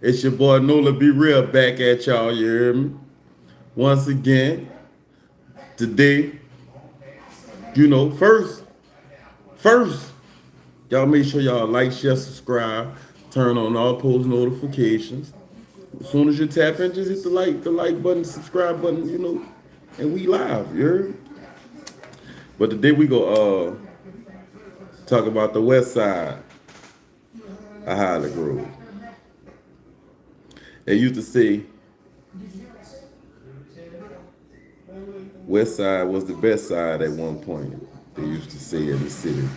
It's your boy Nola Be Real back at y'all, you hear me? Once again, today, first, y'all make sure y'all like, share, subscribe, turn on all post notifications. As soon as you tap in, just hit the like button, subscribe button, and we live, you heard me? But today we go talk about the west side of HollyGrove. They used to say West Side was the best side at one point. They used to say in the city.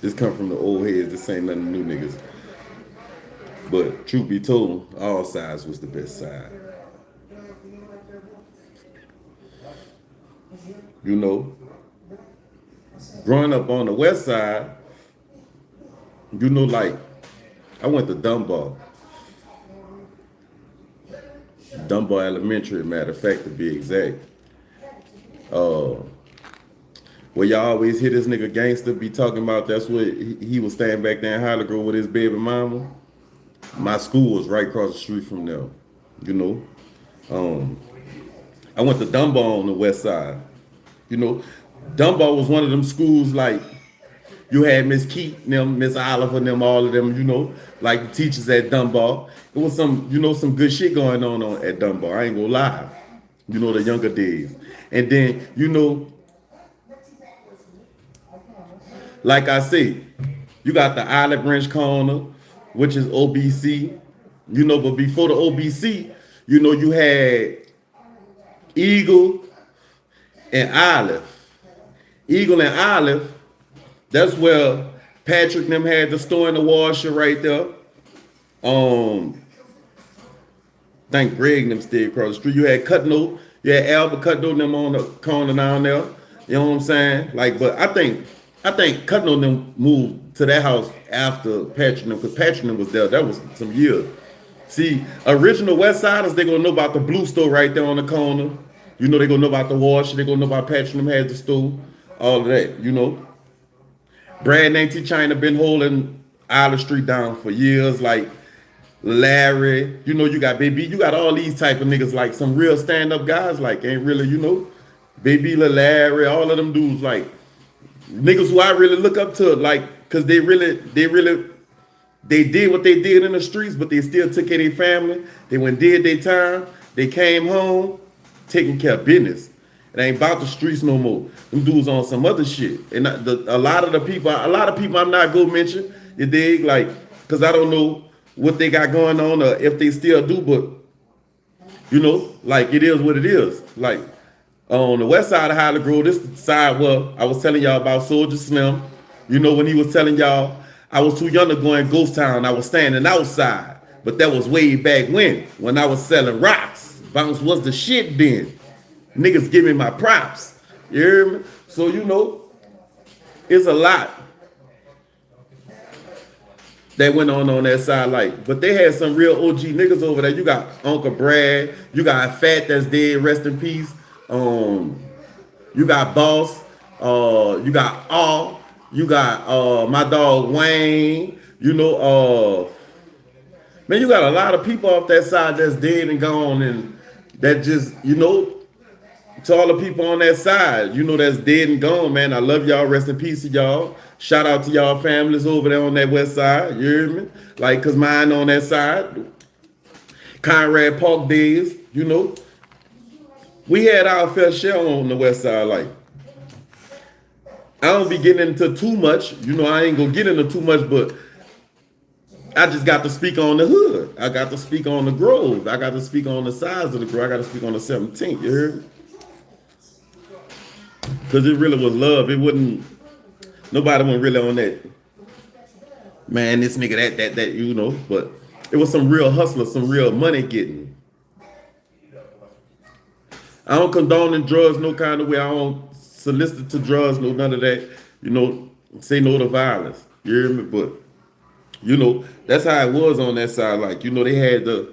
This come from the old heads. This ain't nothing new niggas. But truth be told, all sides was the best side. You know, growing up on the west side, like I went to Dunbar Elementary, matter of fact, to be exact. Where y'all always hear this nigga gangster be talking about that's what he was staying back there in HollyGrove with his baby mama. My school was right across the street from there. You know, I went to Dunbar on the west side. You know, Dunbar was one of them schools like you had Miss Keat, them, Miss Oliver, them, all of them. Like the teachers at Dunbar. It was some good shit going on at Dunbar. I ain't gonna lie. The younger days, and then like I say, you got the Olive Branch Corner, which is OBC. But before the OBC, you had Eagle and Olive. Eagle and Olive, that's where Patrick and them had the store in the washer right there. Think Greg and them stayed across the street. You had Cutno, you had Albert Cutno and them on the corner down there. You know what I'm saying? But I think Cutno and them moved to that house after Patrick and them, because Patrick and them was there. That was some years. See, original West Siders, they gonna know about the blue store right there on the corner. They gonna know about the washer. They gonna know about Patrick and them had the store. All of that, Brad and T China been holding Island Street down for years, like Larry, you got Baby, you got all these type of niggas, like some real stand-up guys, like ain't really, Baby Larry, all of them dudes, like niggas who I really look up to, like, cause they did what they did in the streets, but they still took care of their family. They went did their time, they came home, taking care of business. It ain't about the streets no more. Them dudes on some other shit. And a lot of people I'm not gonna mention, you dig? Like, cause I don't know what they got going on or if they still do, but like it is what it is. Like on the west side of HollyGrove, this is the side where I was telling y'all about Soldier Slim. When he was telling y'all I was too young to go in Ghost Town, I was standing outside. But that was way back when I was selling rocks. Bounce was the shit then. Niggas give me my props. You hear me? So it's a lot that went on that side, like, but they had some real OG niggas over there. You got Uncle Brad, you got Fat that's dead, rest in peace. You got Boss, you got All, you got my dog Wayne, man, you got a lot of people off that side that's dead and gone, and that just, to all the people on that side, that's dead and gone, man. I love y'all. Rest in peace to y'all. Shout out to y'all families over there on that west side. You hear me? Like, cause mine on that side, Conrad Park days, we had our fair share on the west side. Like, I don't be getting into too much. I ain't gonna get into too much, but I just got to speak on the hood. I got to speak on the Grove. I got to speak on the sides of the Grove. I got to speak on the 17th. You heard me? Because it really was love. Nobody went really on that, man, this nigga, that, but it was some real hustlers, some real money getting. I don't condone in drugs no kind of way. I don't solicit to drugs, no none of that. Say no to violence. You hear me? But, that's how it was on that side. Like, they had the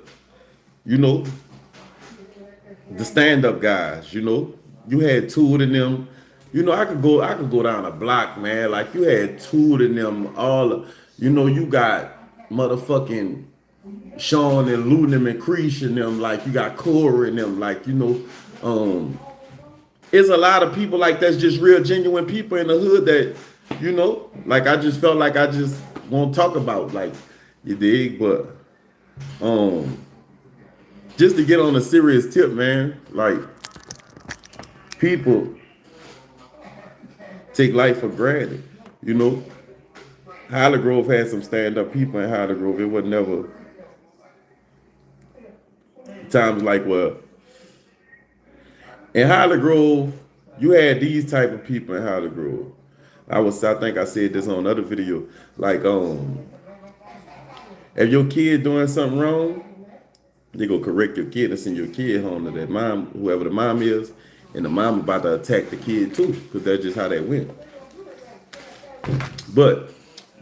stand-up guys, You had two of them. I could go down a block, man. Like you had two of them all. You got motherfucking Sean and Lou them and Creesh and them, like you got Corey and them, like, you know, it's a lot of people like that's just real genuine people in the hood that, you know, like I just felt like I just won't talk about, like, you dig? But just to get on a serious tip, man, like people take life for granted, you know. HollyGrove had some stand-up people in HollyGrove. It was never times like, well, in HollyGrove, you had these type of people in HollyGrove. I think I said this on another video. Like, if your kid doing something wrong, they go correct your kid and send your kid home to that mom, whoever the mom is, and the mom about to attack the kid too, because that's just how that went. But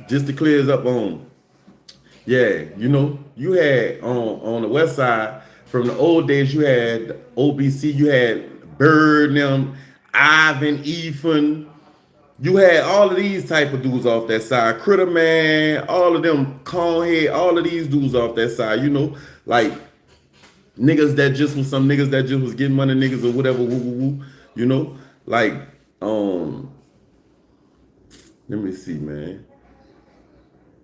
just to clear this up on, yeah, you know, you had on the west side, from the old days, you had OBC, you had Bird, them, Ivan, Ethan. You had all of these type of dudes off that side. Critter Man, all of them, Conhead, all of these dudes off that side, you know, like niggas that just was some niggas that just was getting money, niggas or whatever, woo, woo, woo, you know, like, let me see, man.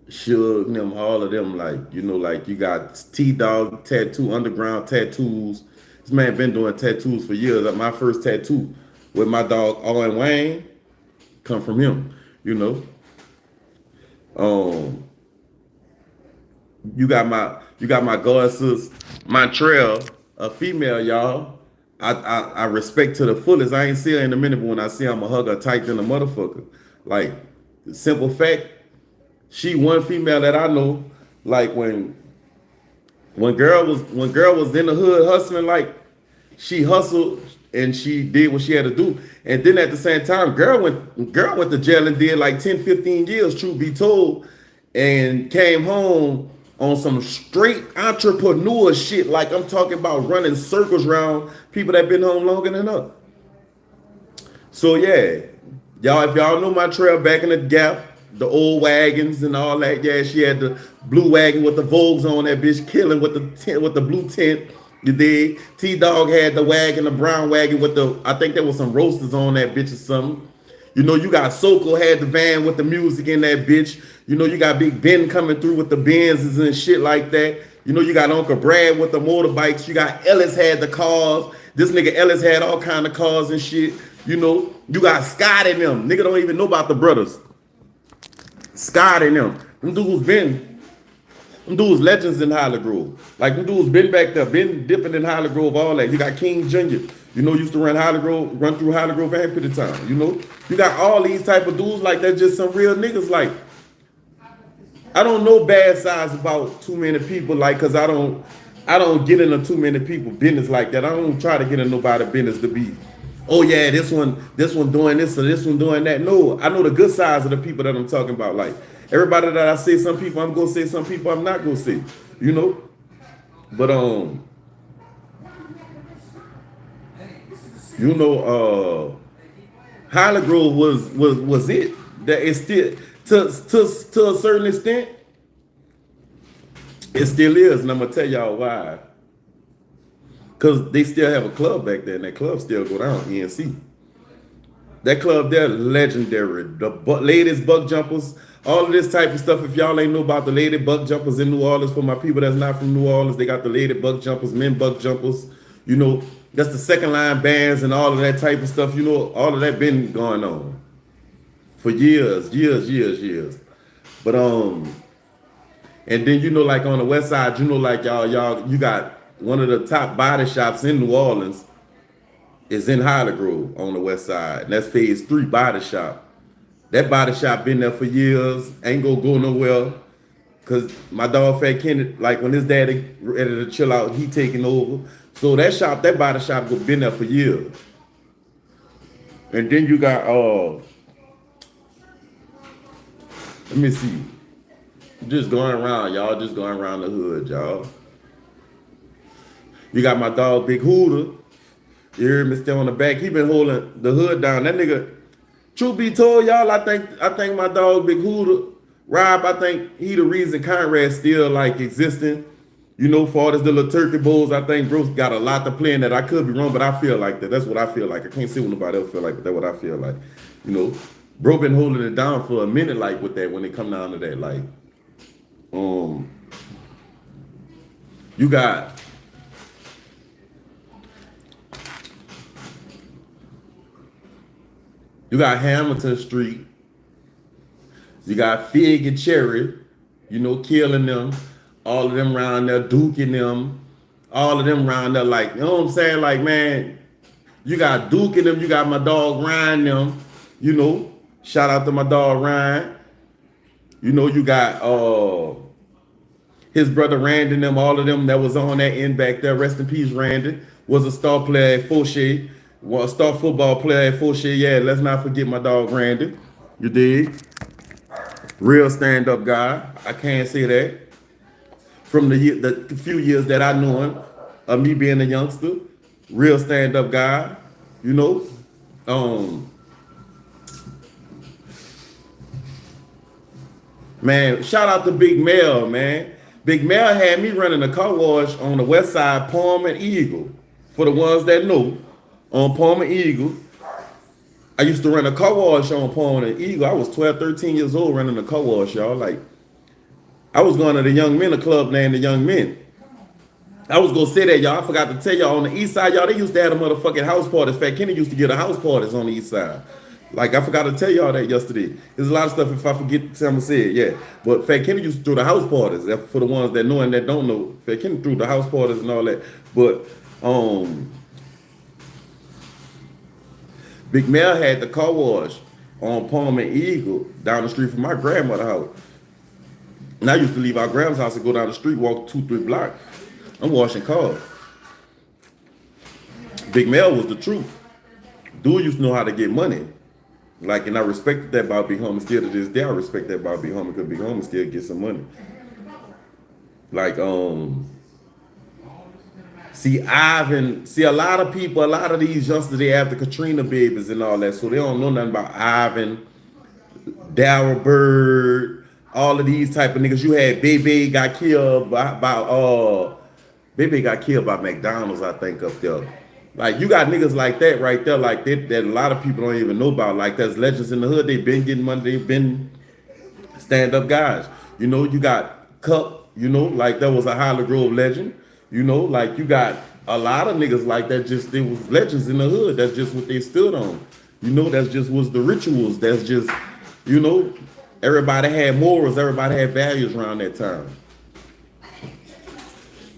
Suge, them, all of them, like, you know, like you got T-Dog tattoo, underground tattoos. This man been doing tattoos for years. Like my first tattoo with my dog Owen Wayne come from him, you know. You got my god sis Montreal, a female, y'all. I respect to the fullest. I ain't see her in a minute, but when I see her, I'ma hug her tight than a motherfucker. Like, simple fact, she one female that I know, like when girl was in the hood hustling, like she hustled and she did what she had to do. And then at the same time, girl went to jail and did like 10, 15 years, truth be told, and came home on some straight entrepreneur shit. Like I'm talking about running circles around people that been home longer than her. So yeah, y'all, if y'all know my trail back in the Gap, the old wagons and all that, yeah, she had the blue wagon with the Vogues on that bitch, killing with the tent, with the blue tent. You dig? T-Dog had the wagon, the brown wagon with the, I think there was some roasters on that bitch or something. You know, you got Soko had the van with the music in that bitch. You know, you got Big Ben coming through with the Benzes and shit like that. You know, you got Uncle Brad with the motorbikes. You got Ellis had the cars. This nigga Ellis had all kind of cars and shit. You know, you got Scott and them. Nigga don't even know about the brothers. Scott and them. Them dudes legends in HollyGrove. Like them dudes been back there, been dipping in HollyGrove, all that. You got King Jr., you know, used to run through HollyGrove and Pitty Town, you know. You got all these type of dudes like that, just some real niggas. Like, I don't know bad sides about too many people, like, cause I don't get into too many people business like that. I don't try to get into nobody business to be, oh yeah, this one doing this or this one doing that. No, I know the good sides of the people that I'm talking about. Like everybody that I say, some people I'm gonna say, some people I'm not gonna say, you know. But you know, HollyGrove was it. That it's still to a certain extent, it still is, and I'm gonna tell y'all why. Because they still have a club back there, and that club still go down, ENC. That club there, legendary. The ladies buck jumpers, all of this type of stuff. If y'all ain't know about the lady buck jumpers in New Orleans, for my people that's not from New Orleans, they got the lady buck jumpers, men buck jumpers. You know, that's the second line bands and all of that type of stuff. You know, all of that been going on for years. But and then you know, like on the west side, you know, like y'all, you got one of the top body shops in New Orleans is in HollyGrove on the west side. And that's Phase 3 body shop. That body shop been there for years. Ain't gonna go nowhere. Cause my dog Fat Kenny, like when his daddy ready to chill out, he taking over. So that body shop been there for years. And then you got let me see. Just going around, y'all. Just going around the hood, y'all. You got my dog Big Hooter. You hear me still on the back. He been holding the hood down. That nigga, truth be told, y'all, I think my dog Big Hooter, Rob, I think he the reason Conrad still like existing. You know, for all this little turkey bowls, I think bro's got a lot to play in that. I could be wrong, but I feel like that. That's what I feel like. I can't say what nobody else feel like, but that's what I feel like. You know, bro been holding it down for a minute, like with that when it come down to that. Like, um, you got Hamilton Street, you got Fig and Cherry, you know, killing them, all of them around there, duking them, all of them around there, like, you know what I'm saying? Like, man, you got duking them, you got my dog Ryan them, you know, shout out to my dog Ryan. You know, you got his brother Randy and them, all of them that was on that end back there. Rest in peace, Randy. Was a star player at Fauché. Was a star football player at Fauché. Yeah, let's not forget my dog Randy. You dig? Real stand-up guy. I can't say that. From the few years that I knew him, of me being a youngster, real stand-up guy. You know, man, shout out to Big Mel, man. Big Mel had me running a car wash on the west side, Palm and Eagle. For the ones that know, on Palm and Eagle, I used to run a car wash on Palm and Eagle. I was 12, 13 years old running a car wash, y'all. Like, I was going to the Young Men, a club named the Young Men. I was gonna say that, y'all. I forgot to tell y'all, on the east side, y'all, they used to have a motherfucking house parties. Fat Kenny used to get a house parties on the east side. Like, I forgot to tell y'all that yesterday. There's a lot of stuff if I forget to tell me, say it, yeah. But Fat Kenny used to do the house parties. For the ones that know and that don't know, Fat Kenny threw the house parties and all that. But Big Mel had the car wash on Palm and Eagle down the street from my grandmother's house. And I used to leave our grandma's house and go down the street, walk 2-3 blocks. I'm washing cars. Big Mel was the truth. Dude used to know how to get money. Like, and I respected that about Big Homie. Still to this day, I respect that about Big Homie because Big Homie still get some money. Like, see a lot of people, a lot of these youngsters, they have the Katrina babies and all that, so they don't know nothing about Ivan, Darryl Bird, all of these type of niggas. You had Bebe got killed Bebe got killed by McDonald's, I think, up there. Like, you got niggas like that right there, like that a lot of people don't even know about. Like, there's legends in the hood. They've been getting money. They've been stand-up guys. You know, you got Cup, you know, like that was a HollyGrove legend. You know, like you got a lot of niggas like that. Just, they was legends in the hood. That's just what they stood on. You know, that's just was the rituals. That's just, you know, everybody had morals. Everybody had values around that time.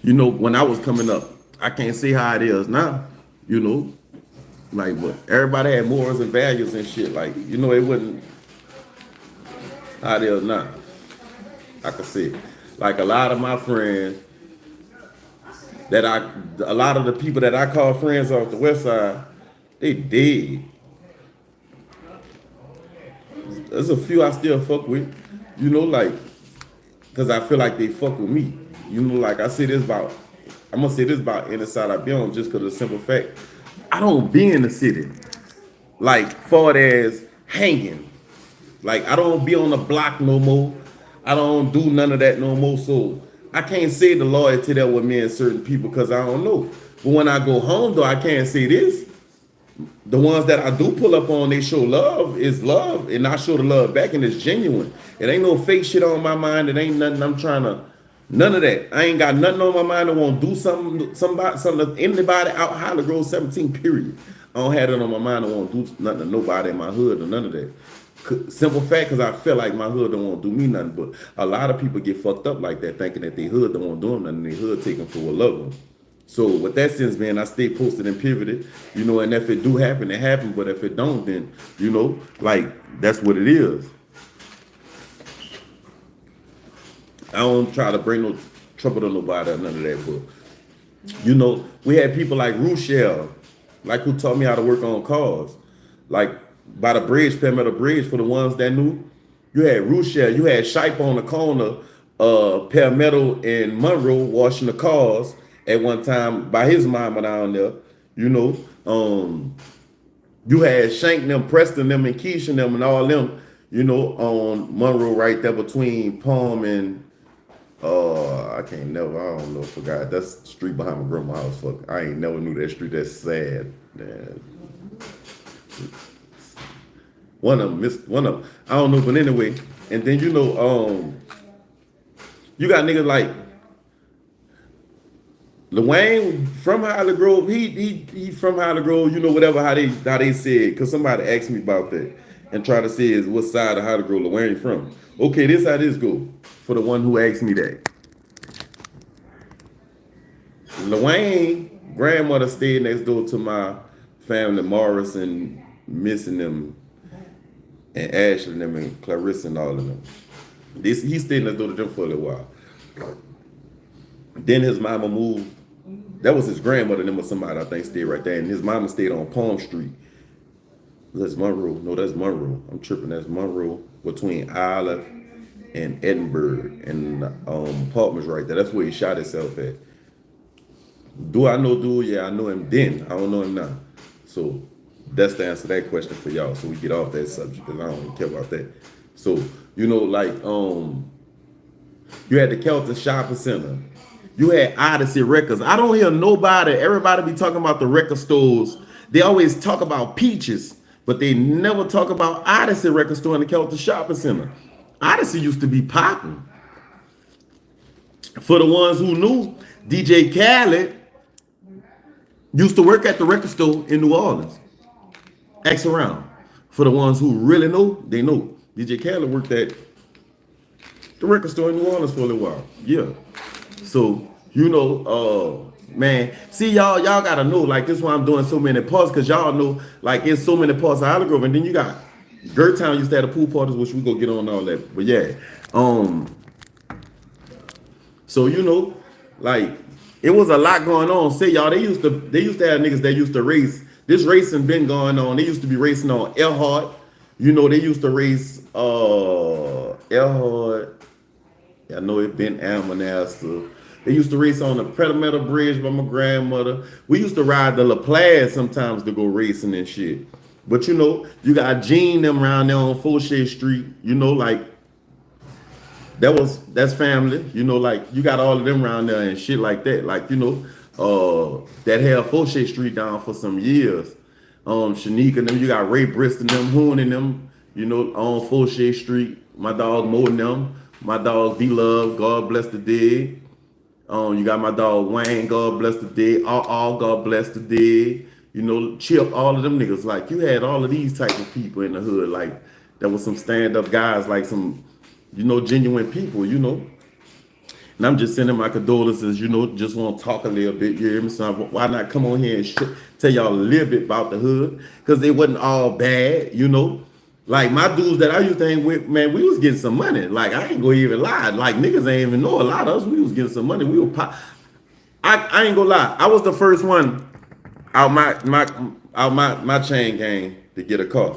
You know, when I was coming up, I can't see how it is now, you know, like, but everybody had morals and values and shit. Like, you know, it wasn't how it is now. I can see, like, a lot of my friends a lot of the people that I call friends off the west side, they dead. There's a few I still fuck with, you know, like, because I feel like they fuck with me. You know, like I'm gonna say this about any side I be on, just because of the simple fact, I don't be in the city, like, far as hanging. Like, I don't be on the block no more. I don't do none of that no more. So I can't say the loyalty that with me and certain people because I don't know. But when I go home, though, I can't say this. The ones that I do pull up on, they show love is love, and I show the love back, and it's genuine. It ain't no fake shit on my mind. It ain't nothing I'm trying to. None of that. I ain't got nothing on my mind. I want to do something to anybody out HollyGrove 17, period. I don't have it on my mind. I want to do nothing to nobody in my hood or none of that. Simple fact, because I feel like my hood don't want to do me nothing. But a lot of people get fucked up like that, thinking that they hood don't want to do them nothing. They hood taken for a lover. So with that sense, man, I stay posted and pivoted, you know, and if it do happen, it happen. But if it don't, then, you know, like, that's what it is. I don't try to bring no trouble to nobody or none of that, but, you know, we had people like Rochelle, like, who taught me how to work on cars. Like, by the bridge, Palmetto Bridge, for the ones that knew, you had Rochelle, you had Shipe on the corner, Palmetto and Monroe washing the cars at one time by his mama down there, you know. You had Shank them, Preston them, and Keisha them, and all them, you know, on Monroe right there between Palm and I can't never. I don't know. Forgot. That's the street behind my grandma's house. Fuck. I ain't never knew that street. That's sad. Man. One of them missed. One of them. I don't know. But anyway, and then you got niggas like Lil Wayne from HollyGrove. He from HollyGrove. You know whatever how they said. Cause somebody asked me about that and try to say is what side of HollyGrove Lil Wayne from. Okay, this how this go. For the one who asked me that. Lil Wayne grandmother stayed next door to my family, Morris and Miss and them, and Ashley and them, and Clarissa and all of them. He stayed next door to them for a little while. Then his mama moved. That was his grandmother, and them was somebody I think stayed right there. And his mama stayed on Palm Street. That's Monroe. No, that's Monroe. I'm tripping. That's Monroe between Isla and Edinburgh, and apartments right there. That's where he shot himself at. Do I know dude? Yeah, I know him then. I don't know him now. So that's the answer to that question for y'all. So we get off that subject because I don't care about that. So like you had the Kelton Shopping Center. You had Odyssey Records. I don't hear nobody. Everybody be talking about the record stores. They always talk about Peaches, but they never talk about Odyssey Record Store in the Kelton Shopping Center. Odyssey used to be popping. For the ones who knew, DJ Khaled used to work at the record store in New Orleans. Ask around. For the ones who really know, they know. DJ Khaled worked at the record store in New Orleans for a little while. Yeah. So, man, see y'all gotta know, like this is why I'm doing so many parts, because y'all know, like it's so many parts of HollyGrove, and then you got Gertown used to have the pool parties, which we go get on all that. But yeah. So like it was a lot going on. Say y'all, they used to have niggas that used to race. This racing been going on. They used to be racing on Earhart. They used to race Earhart. I know it been Almanaster. They used to race on the Predator Bridge by my grandmother. We used to ride the La Place sometimes to go racing and shit. But you got Gene them around there on Fauché Street. Like that's family. Like you got all of them around there and shit like that. Like that held Fauché Street down for some years. Shanika and them. You got Ray Bristol them, Hoon and them. On Fauché Street. My dog Mo and them. My dog D-Love, God bless the dead. You got my dog Wayne, God bless the dead. All God bless the dead. Chip, all of them niggas. Like, you had all of these type of people in the hood. Like, there was some stand-up guys, like some, genuine people, And I'm just sending my condolences, just want to talk a little bit, you hear me? So why not come on here and tell y'all a little bit about the hood? Because it wasn't all bad, Like my dudes that I used to hang with, man, we was getting some money. Like I ain't gonna even lie. Like niggas ain't even know a lot of us. We was getting some money. We were pop. I ain't gonna lie. I was the first one out my chain gang to get a car.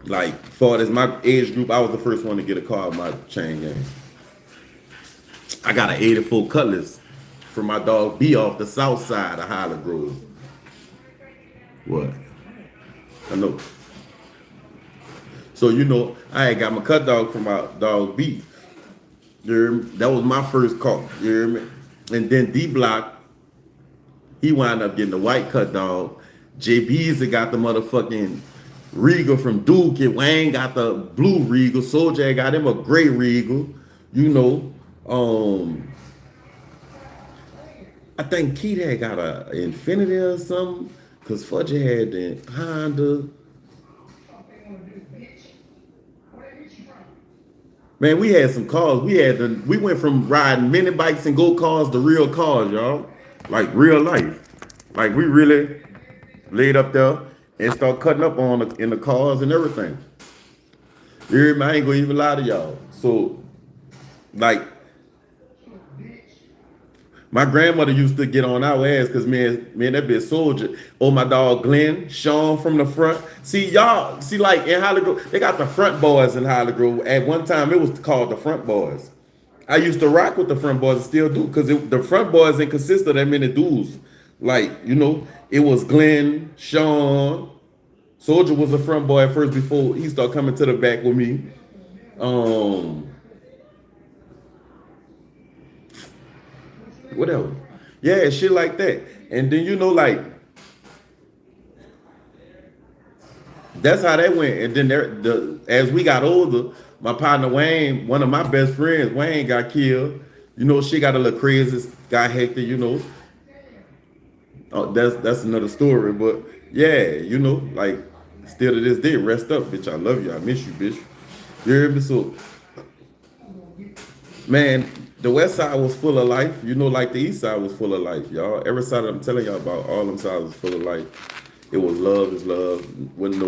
Like far as my age group, I was the first one to get a car out my chain gang. I got an 84 Cutlass from my dog B off the south side of HollyGrove. What? I know. So I had got my cut dog from my dog B. That was my first car. You hear me? And then D Block, he wound up getting the white cut dog. JB's got the motherfucking Regal from Duke. And Wayne got the blue Regal. Soldier got him a gray Regal. I think Keith had got a Infinity or something. Cause Fudge had the Honda. Man, we had some cars. We went from riding mini bikes and go cars to real cars, y'all. Like real life. Like we really laid up there and start cutting up in the cars and everything. You hear me? I ain't gonna even lie to y'all. So, like, my grandmother used to get on our ass because man, that bitch Soldier. Oh, my dog Glenn, Sean from the front. See, like in HollyGrove, they got the front boys in HollyGrove. At one time, it was called the front boys. I used to rock with the front boys and still do because the front boys didn't consist of that many dudes. Like, it was Glenn, Sean. Soldier was a front boy at first before he started coming to the back with me. whatever. Yeah, shit like that. And then like that's how that went. And then as we got older, my partner Wayne, one of my best friends, Wayne got killed. She got a little crazy, got hectic. Oh, that's another story. But yeah, like still to this day, rest up, bitch. I love you. I miss you, bitch. You hear me? So, man, the West Side was full of life. Like the East Side was full of life, y'all. Every side I'm telling y'all about, all them sides was full of life. It was love is love. Wasn't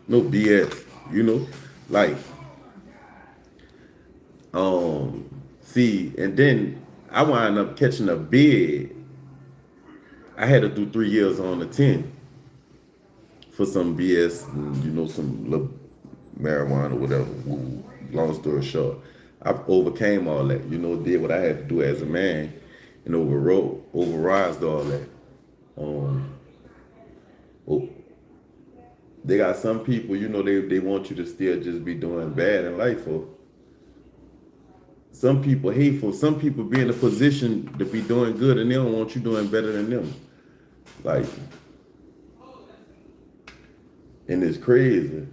no BS. Like see, and then I wound up catching a bid. I had to do 3 years on the 10 for some BS, and, some little marijuana or whatever. Long story short, I overcame all that. Did what I had to do as a man, and overrides all that. Oh, they got some people, they want you to still just be doing bad in life, or some people hateful. Some people be in a position to be doing good, and they don't want you doing better than them. Like, and it's crazy,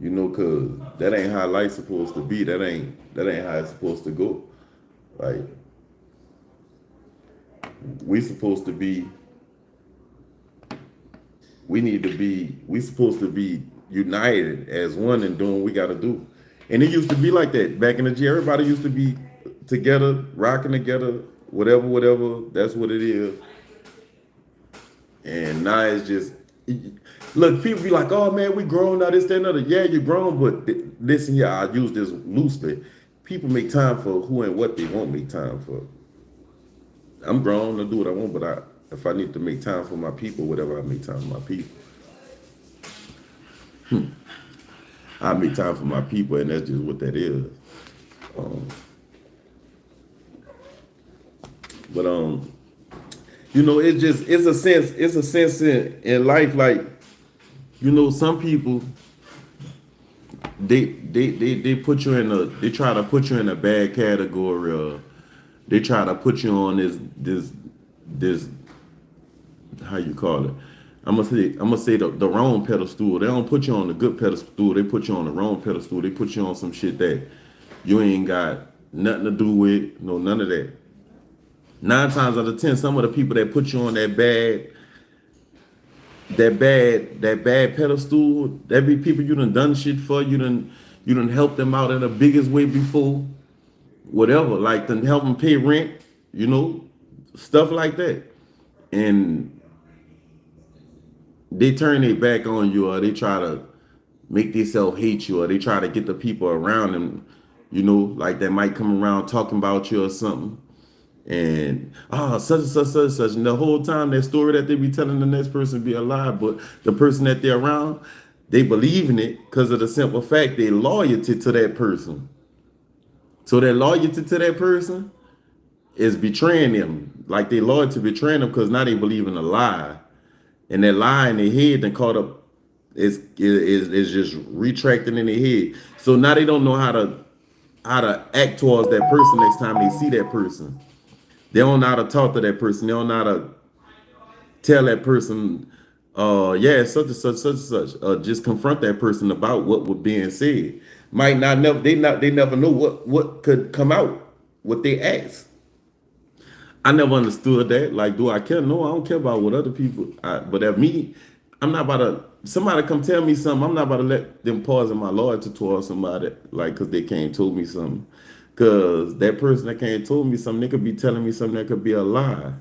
cause that ain't how life's supposed to be. That ain't how it's supposed to go. Like, we supposed to be we supposed to be united as one and doing what we got to do. And it used to be like that back in the day. Everybody used to be together, rocking together, whatever. That's what it is. And now it's just, look, people be like, oh man, we grown now, this, that, and other. Yeah, you're grown, but listen here, I use this loosely. People make time for who and what they won't make time for. I'm grown to do what I want, but if I need to make time for my people, whatever, I make time for my people. I make time for my people, and that's just what that is. But it's a sense in life, like, some people they put you they try to put you in a bad category, or they try to put you on this how you call it. I'm gonna say the wrong pedestal. They don't put you on the good pedestal. They put you on the wrong pedestal. They put you on some shit that you ain't got nothing to do with. No, none of that. 9 times out of 10, some of the people that put you on that bad pedestal, that be people you done shit for. You done help them out in the biggest way before. Whatever, like to help them pay rent, stuff like that. And they turn their back on you, or they try to make themselves hate you, or they try to get the people around them, like that might come around talking about you or something. And such and such. And the whole time that story that they be telling the next person be a lie, but the person that they're around, they believe in it because of the simple fact they loyalty to that person. So that loyalty to that person is betraying them. Like they loyalty betraying them because now they believe in a lie. And that lie in their head and caught up is just retracting in their head. So now they don't know how to act towards that person next time they see that person. They don't know how to talk to that person. They don't know how to tell that person, yeah, such and such. Just confront that person about what was being said. Might not never they never know what could come out, what they ask. I never understood that. Like, do I care? No, I don't care about what other people. But at me, I'm not about to. Somebody come tell me something. I'm not about to let them pause in my loyalty towards somebody, like, because they came told me something. Because that person that came told me something, they could be telling me something that could be a lie.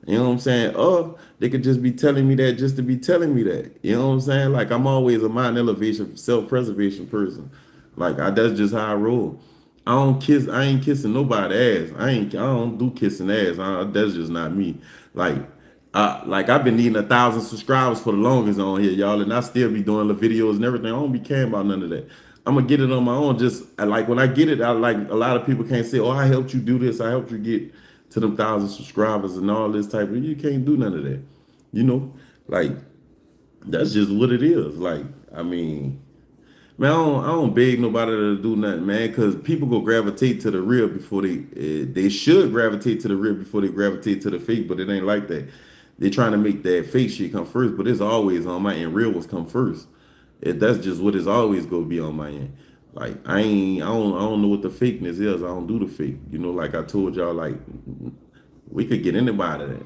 You know what I'm saying? Or they could just be telling me that just to be telling me that. You know what I'm saying? Like, I'm always a mind elevation, self-preservation person. Like, that's just how I roll. I ain't kissing nobody ass. I don't do kissing ass. That's just not me. Like, I've been needing 1,000 subscribers for the longest on here, y'all, and I still be doing the videos and everything. I don't be caring about none of that. I'm gonna get it on my own. Just like when I get it, I like a lot of people can't say, "Oh, I helped you do this. I helped you get to them 1,000 subscribers and all this type of." You can't do none of that. Like, that's just what it is. Like, I mean, Man, I don't beg nobody to do nothing, man, because people go gravitate to the real before they should gravitate to the real before they gravitate to the fake, but it ain't like that. They trying to make that fake shit come first, but it's always on my end. Real ones come first. That's just what it's always gonna be on my end. Like I don't know what the fakeness is. I don't do the fake. You know, like I told y'all, like we could get anybody that.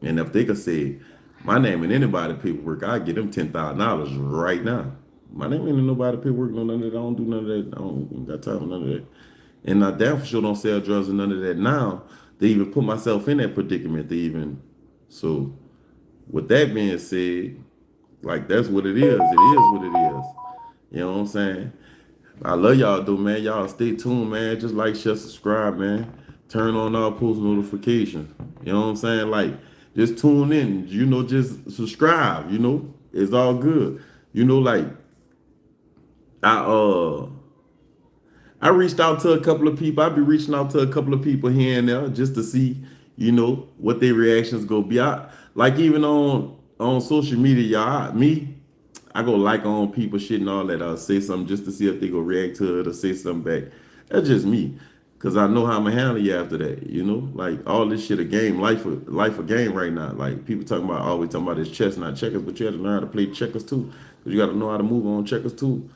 And if they could say my name in anybody paperwork, I get them $10,000 right now. My name ain't in nobody paperwork, no none of that. I don't do none of that. I don't even got time for none of that. And I damn for sure don't sell drugs and none of that now. They even put myself in that predicament. They even so with that being said, like that's what it is. It is what it is. You know what I'm saying? I love y'all though, man. Y'all stay tuned, man. Just like, share, subscribe, man. Turn on all post notifications. You know what I'm saying? Like, just tune in. You know, just subscribe. You know, it's all good. You know, like I I reached out to a couple of people. I be reaching out to a couple of people here and there just to see, you know, what their reactions go be. Like even on social media, y'all, I go like on people shit and all that. I'll say something just to see if they go react to it or say something back. That's just me. Cause I know how I'm gonna handle you after that, you know? Like all this shit a game, life a game right now. Like people always talking about this chess, not checkers, but you have to learn how to play checkers too. Cause you gotta know how to move on checkers too.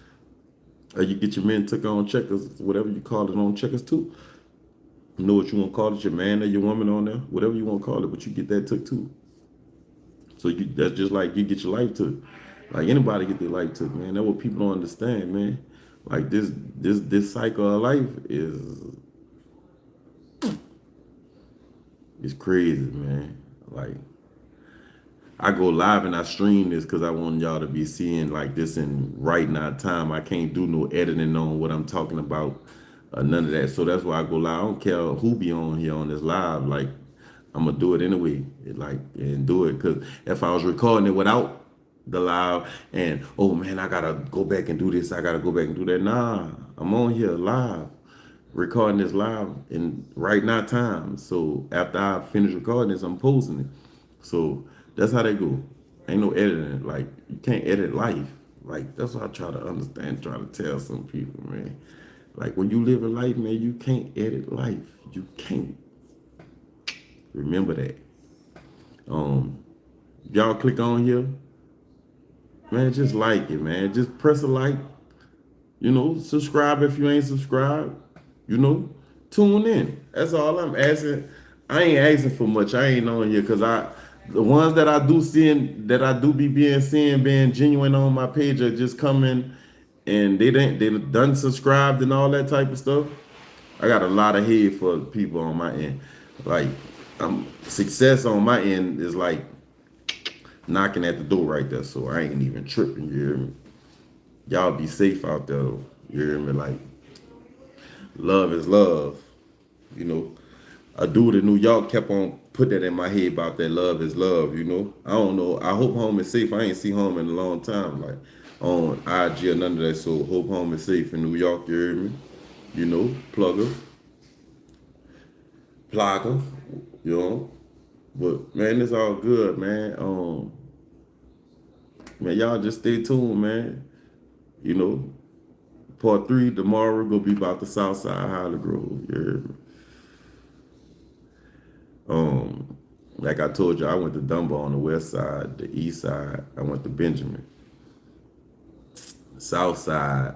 Or you get your men took on checkers, whatever you call it on checkers too. You know what you want to call it, your man or your woman on there, whatever you want to call it, but you get that took too. So that's just like you get your life took. Like anybody get their life took, man. That's what people don't understand, man. Like this cycle of life is crazy, man. Like I go live and I stream this because I want y'all to be seeing like this in right now time. I can't do no editing on what I'm talking about, none of that. So that's why I go live. I don't care who be on here on this live. Like I'm gonna do it anyway, and do it. Because if I was recording it without the live and oh man, I gotta go back and do this. I gotta go back and do that. Nah, I'm on here live, recording this live in right now time. So after I finish recording this, I'm posting it. So that's how they go. Ain't no editing. Like you can't edit life. Like that's what I try to understand, try to tell some people, man. Like when you live a life, man, you can't edit life. You can't. Remember that. Y'all click on here, man. Just like it, man. Just press a like. You know, subscribe if you ain't subscribed. You know, tune in. That's all I'm asking. I ain't asking for much. I ain't on here because the ones that I do seeing that I do be being genuine on my page are just coming and they done subscribed and all that type of stuff. I got a lot of hate for people on my end. Like success on my end is like knocking at the door right there. So I ain't even tripping, you hear me? Y'all be safe out there though. You hear me? Like love is love. You know. A dude in New York kept on put that in my head about that love is love, you know. I don't know. I hope home is safe. I ain't see home in a long time, like on IG or none of that. So hope home is safe in New York, you hear me? You know, plugger, you know. But man, it's all good, man. Man, y'all just stay tuned, man. You know, part 3 tomorrow gonna be about the South Side HollyGrove, you hear me? Like I told you, I went to Dunbar on the west side, the east side, I went to Benjamin. South side,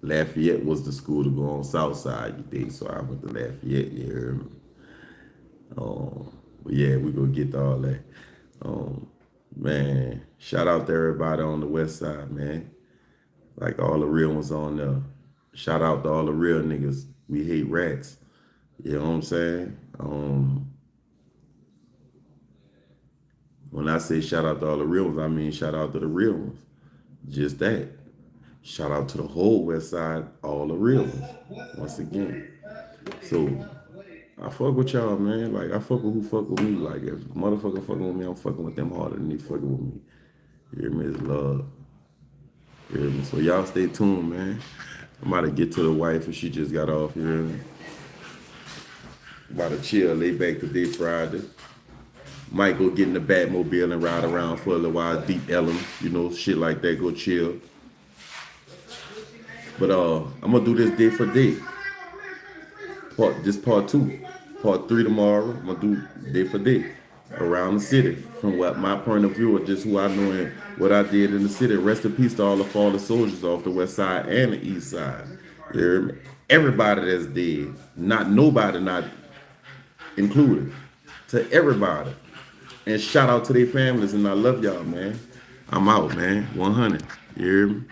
Lafayette was the school to go on south side, you think, so I went to Lafayette, you heard me? But yeah, we gonna get to all that. Man, shout out to everybody on the west side, man. Like all the real ones on there. Shout out to all the real niggas. We hate rats. You know what I'm saying? When I say shout out to all the real ones, I mean shout out to the real ones. Just that. Shout out to the whole West Side, all the real ones. Once again. So I fuck with y'all, man. Like I fuck with who fuck with me. Like if motherfucker fucking with me, I'm fucking with them harder than they fucking with me. You hear me? It's love. You hear me? So y'all stay tuned, man. I'm about to get to the wife and she just got off, you hear me? About to chill, lay back today, Friday. Might go get in the Batmobile and ride around for a little while, deep Ellen, you know, shit like that, go chill. But I'm gonna do this day for day. Part 2. Part 3 tomorrow. I'm gonna do day for day around the city from what my point of view of just who I know and what I did in the city. Rest in peace to all the fallen soldiers off the west side and the east side. You hear me? Everybody that's dead. Not nobody not included. To everybody. And shout out to their families and I love y'all, man. I'm out, man. 100. You hear me?